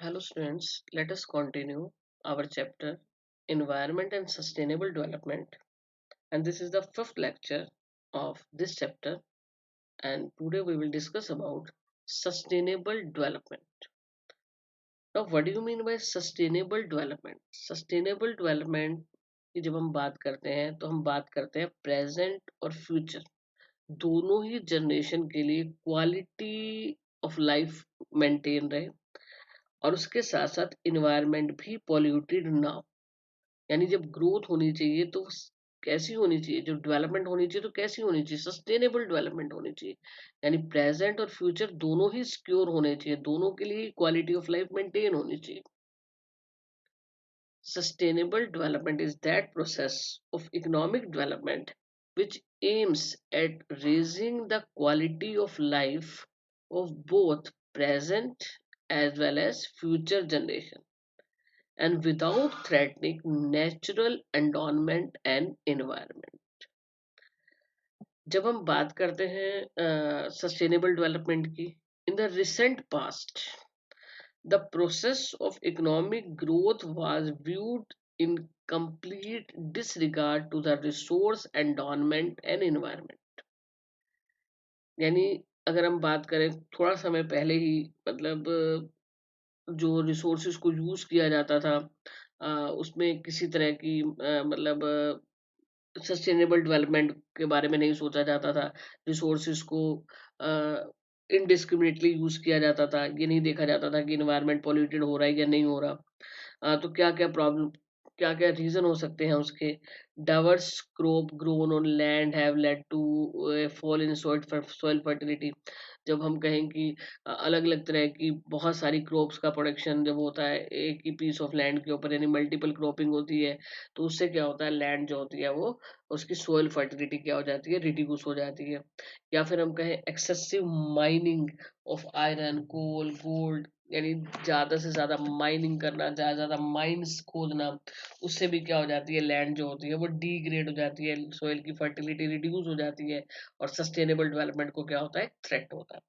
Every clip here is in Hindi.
Hello students, let us continue our chapter Environment and Sustainable Development, and this is the fifth lecture of this chapter, and today we will discuss about sustainable development. Now what do you mean by sustainable development? Sustainable development की जब हम बात करते हैं तो हम बात करते हैं प्रेजेंट और फ्यूचर दोनों ही जनरेशन के लिए क्वालिटी ऑफ लाइफ मेंटेन रहे और उसके साथ साथ इन्वायरमेंट भी पॉल्यूटेड ना हो। यानी जब ग्रोथ होनी चाहिए तो कैसी होनी चाहिए, जो डेवलपमेंट होनी चाहिए तो कैसी होनी चाहिए, सस्टेनेबल डेवलपमेंट होनी चाहिए। यानी प्रेजेंट और फ्यूचर दोनों ही सिक्योर होने चाहिए, दोनों के लिए क्वालिटी ऑफ लाइफ मेंटेन होनी चाहिए। Sustainable development is that process of economic development which aims at raising the quality of life of both present as well as future generation and without threatening natural environment and environment. जब हम बात करते हैं सस्टेनेबल डेवलपमेंट की, in the recent past the process of economic growth was viewed in complete disregard to the resource environment and environment. यानी अगर हम बात करें थोड़ा समय पहले ही, मतलब जो रिसोर्सेज को यूज किया जाता था, उसमें किसी तरह की मतलब सस्टेनेबल डेवलपमेंट के बारे में नहीं सोचा जाता था। रिसोर्सेज को इनडिस्क्रिमिनेटली यूज किया जाता था। ये नहीं देखा जाता था कि इन्वायरमेंट पॉल्यूटेड हो रहा है या नहीं हो रहा। तो क्या क्या प्रॉब्लम, क्या क्या रीजन हो सकते हैं उसके। Diverse crop grown on land have led to fall in soil fertility. जब हम कहें कि अलग अलग तरह की बहुत सारी क्रॉप्स का प्रोडक्शन जब होता है एक ही पीस ऑफ लैंड के ऊपर, यानी मल्टीपल क्रॉपिंग होती है, तो उससे क्या होता है, लैंड जो होती है वो, उसकी सोइल फर्टिलिटी क्या हो जाती है, रिड्यूस हो जाती है। या फिर हम कहें excessive mining of iron coal gold, यानी ज्यादा से ज्यादा माइनिंग करना, ज्यादा ज्यादा माइंस खोदना, उससे भी क्या हो जाती है, लैंड जो होती है वो डिग्रेड हो जाती है, सोइल की फर्टिलिटी रिड्यूस हो जाती है और सस्टेनेबल डेवलपमेंट को क्या होता है, थ्रेट होता है।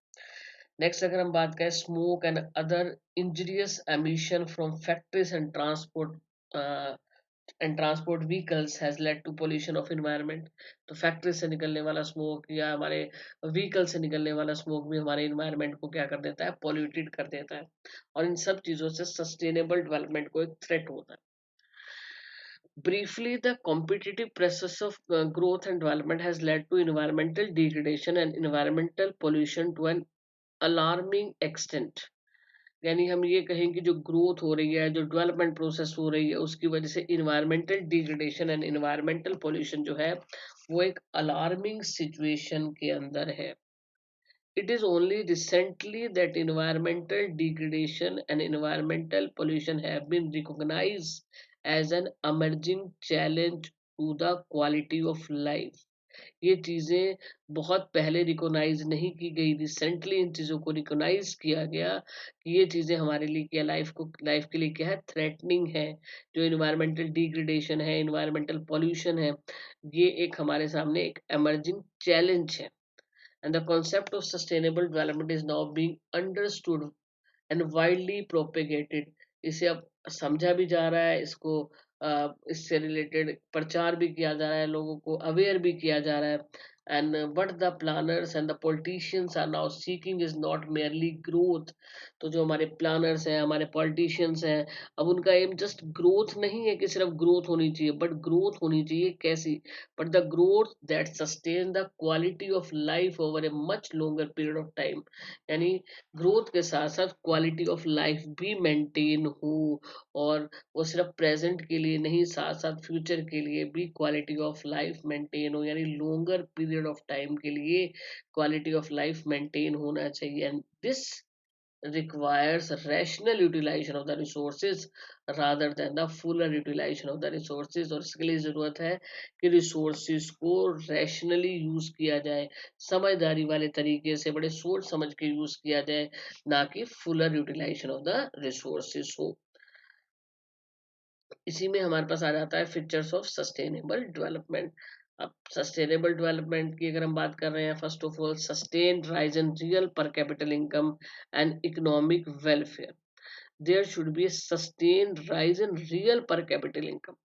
नेक्स्ट अगर हम बात करें smoke and other injurious emission from factories and transport vehicles has led to pollution of environment. तो फैक्ट्री से निकलने वाला स्मोक या हमारे व्हीकल से निकलने वाला स्मोक भी हमारे एनवायरनमेंट को क्या कर देता है, पॉल्यूटेड कर देता है। और इन सब चीजों से सस्टेनेबल डेवलपमेंट को एक थ्रेट होता है। Briefly, the competitive process of growth and development has led to environmental degradation and environmental pollution to an alarming extent. यानी हम ये कहें कि जो ग्रोथ हो रही है, जो डेवलपमेंट प्रोसेस हो रही है, उसकी वजह से environmental degradation and environmental pollution जो है वो एक अलार्मिंग सिचुएशन के अंदर है। It is only recently that environmental degradation and environmental pollution have been recognized as an emerging challenge to the quality of life. ये चीजें बहुत पहले रिकॉग्नाइज नहीं की गई, रिसेंटली इन चीजों को रिकॉग्नाइज किया गया कि ये चीजें हमारे लिए क्या, लाइफ के लिए क्या है, थ्रेटनिंग है। जो इन्वायरमेंटल डिग्रेडेशन है, इन्वायरमेंटल पॉल्यूशन है, ये एक हमारे सामने एक एमर्जिंग चैलेंज है। And the concept of sustainable development is now being understood and widely propagated. इसे अब समझा भी जा रहा है, इसको इससे रिलेटेड प्रचार भी किया जा रहा है, लोगों को अवेयर भी किया जा रहा है। And what the planners and the politicians are now seeking is not merely growth. तो जो हमारे प्लानर्स हैं, हमारे पॉलिटिशियंस हैं, अब उनका एम जस्ट ग्रोथ नहीं है कि सिर्फ ग्रोथ होनी चाहिए, बट ग्रोथ होनी चाहिए कैसी, but the growth that sustain the quality of life over a much longer period of time. यानी ग्रोथ के साथ साथ क्वालिटी ऑफ लाइफ भी मेंटेन हो, और वो सिर्फ प्रेजेंट के लिए नहीं, साथ साथ फ्यूचर के लिए भी क्वालिटी ऑफ लाइफ मेंटेन हो, यानी लॉन्गर पीरियड ऑफ टाइम के लिए क्वालिटी ऑफ लाइफ मेंटेन होना चाहिए। And this requires rational utilization of the resources rather than the fuller utilization of the resources। और इसके लिए जरूरत है कि रिसोर्सेज को रैशनली यूज किया जाए, समझदारी वाले तरीके से, बड़े सोच समझ के यूज किया जाए, ना कि fuller utilisation of the resources हो। इसी में हमारे पास आ जाता है फीचर्स ऑफ सस्टेनेबल डेवलपमेंट। अब सस्टेनेबल डेवलपमेंट की अगर हम बात कर रहे हैं, first of all sustain rise in real per capita income and economic welfare. there should be a sustained rise in real per capita income.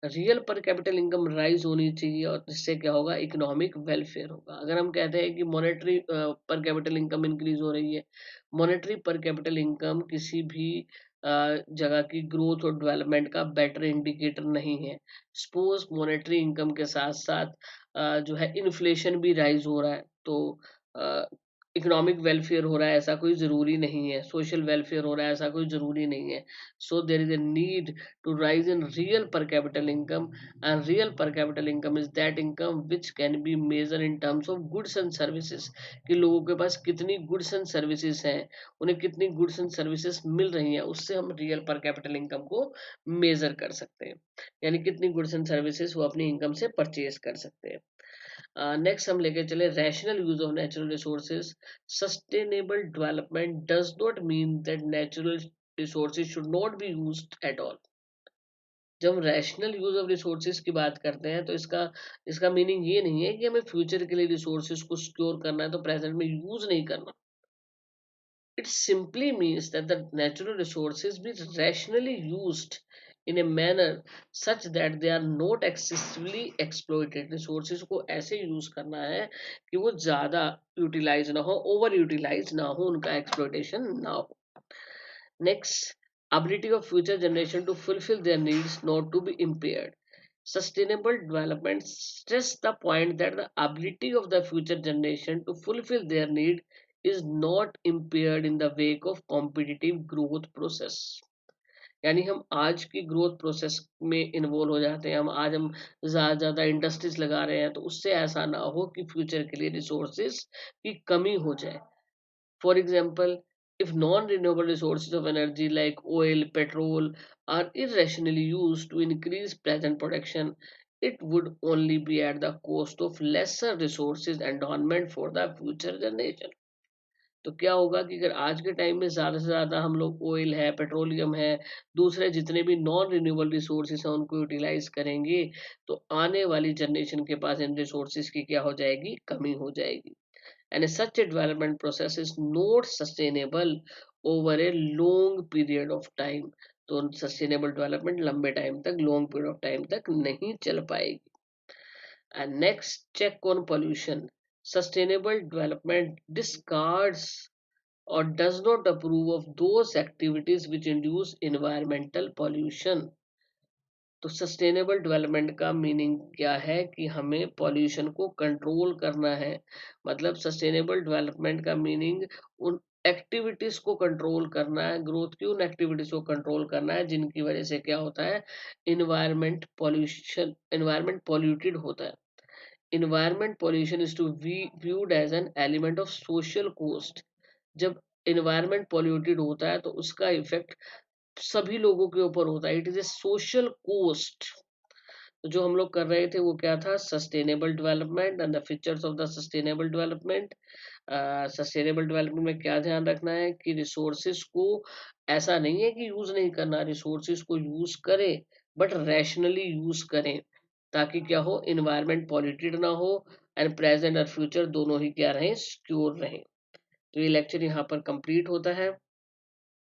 Real per capita income rise होनी चाहिए और इससे क्या होगा, इकोनॉमिक वेलफेयर होगा। अगर हम कहते हैं कि मॉनेटरी पर कैपिटल इनकम इंक्रीज हो रही है, मॉनेटरी पर कैपिटल इनकम किसी भी जगह की ग्रोथ और डेवलपमेंट का बेटर इंडिकेटर नहीं है। सपोज मॉनेटरी इनकम के साथ साथ जो है इन्फ्लेशन भी राइज हो रहा है, तो इकोनॉमिक वेलफेयर हो रहा है ऐसा कोई ज़रूरी नहीं है, सोशल वेलफेयर हो रहा है ऐसा कोई ज़रूरी नहीं है। So there is a need to rise in real per capita income, and real per capita income is that income which can be measured in terms of goods and services, कि लोगों के पास कितनी goods and services हैं, उन्हें कितनी goods and services मिल रही हैं, उससे हम real per capita income को measure कर सकते हैं, यानी कितनी goods and services वो अपनी income से purchase कर सकते हैं। नेक्स्ट हम लेके चले rational use of natural resources. Sustainable development does not mean that natural resources should not be used at all. जब हम रैशनल यूज ऑफ रिसोर्सेज की बात करते हैं तो इसका इसका मीनिंग ये नहीं है कि हमें फ्यूचर के लिए रिसोर्सेज को सिक्योर करना है तो प्रेजेंट में यूज नहीं करना। It simply means that the natural resources be rationally used in a manner such that they are not excessively exploited। Resources को ऐसे यूज करना है कि वो ज्यादा यूटिलाइज ना हो, ओवर यूटिलाइज ना हो, उनका एक्सप्लॉइटेशन ना हो। Next, ability of future generation to fulfill their needs not to be impaired. Sustainable development stress the point that the ability of the future generation to fulfill their need is not impaired in the wake of competitive growth process। यानी हम आज की ग्रोथ प्रोसेस में इन्वॉल्व हो जाते हैं, हम ज्यादा इंडस्ट्रीज लगा रहे हैं, तो उससे ऐसा ना हो कि फ्यूचर के लिए रिसोर्सेज की कमी हो जाए। For example, if non-renewable resources of energy like oil, petrol are irrationally used to increase present production, it would only be at the cost of lesser resources endowment for the future generation। तो क्या होगा कि अगर आज के टाइम में ज़्यादा से ज़्यादा हम लोग ऑयल है, पेट्रोलियम है, दूसरे जितने भी नॉन रिन्यूएबल रिसोर्सेज हैं उनको यूटिलाइज करेंगे, तो आने वाली जनरेशन के पास इन रिसोर्सेज की क्या हो जाएगी, कमी हो जाएगी। And such a development process is not sustainable over a long period of time। तो सस्टेनेबल डेवलपमेंट लंबे टाइम तक, लॉन्ग पीरियड ऑफ टाइम तक नहीं चल पाएगी। And next, check on pollution. Sustainable development discards or does not approve of those activities which induce environmental pollution। तो सस्टेनेबल डेवलपमेंट का मीनिंग क्या है कि हमें पॉल्यूशन को कंट्रोल करना है। मतलब सस्टेनेबल डेवलपमेंट का मीनिंग उन एक्टिविटीज को कंट्रोल करना है, ग्रोथ की उन एक्टिविटीज को कंट्रोल करना है जिनकी वजह से क्या होता है, इन्वायरमेंट पॉल्यूटेड होता है। Environment pollution is to be viewed as an element of social cost. जब इन्वायरमेंट पॉल्यूटेड होता है तो उसका इफेक्ट सभी लोगों के ऊपर होता है, it is a social cost. तो जो हम लोग कर रहे थे वो क्या था, sustainable development and the features of the sustainable development. Sustainable development में क्या ध्यान रखना है कि रिसोर्सेज को ऐसा नहीं है कि यूज नहीं करना, रिसोर्सेज को यूज करें बट रैशनली यूज करें, ताकि क्या हो, इन्वायरमेंट पॉल्यूटेड ना हो एंड प्रेजेंट और फ्यूचर दोनों ही क्या रहें, सिक्योर रहें। तो ये लेक्चर यहाँ पर कंप्लीट होता है।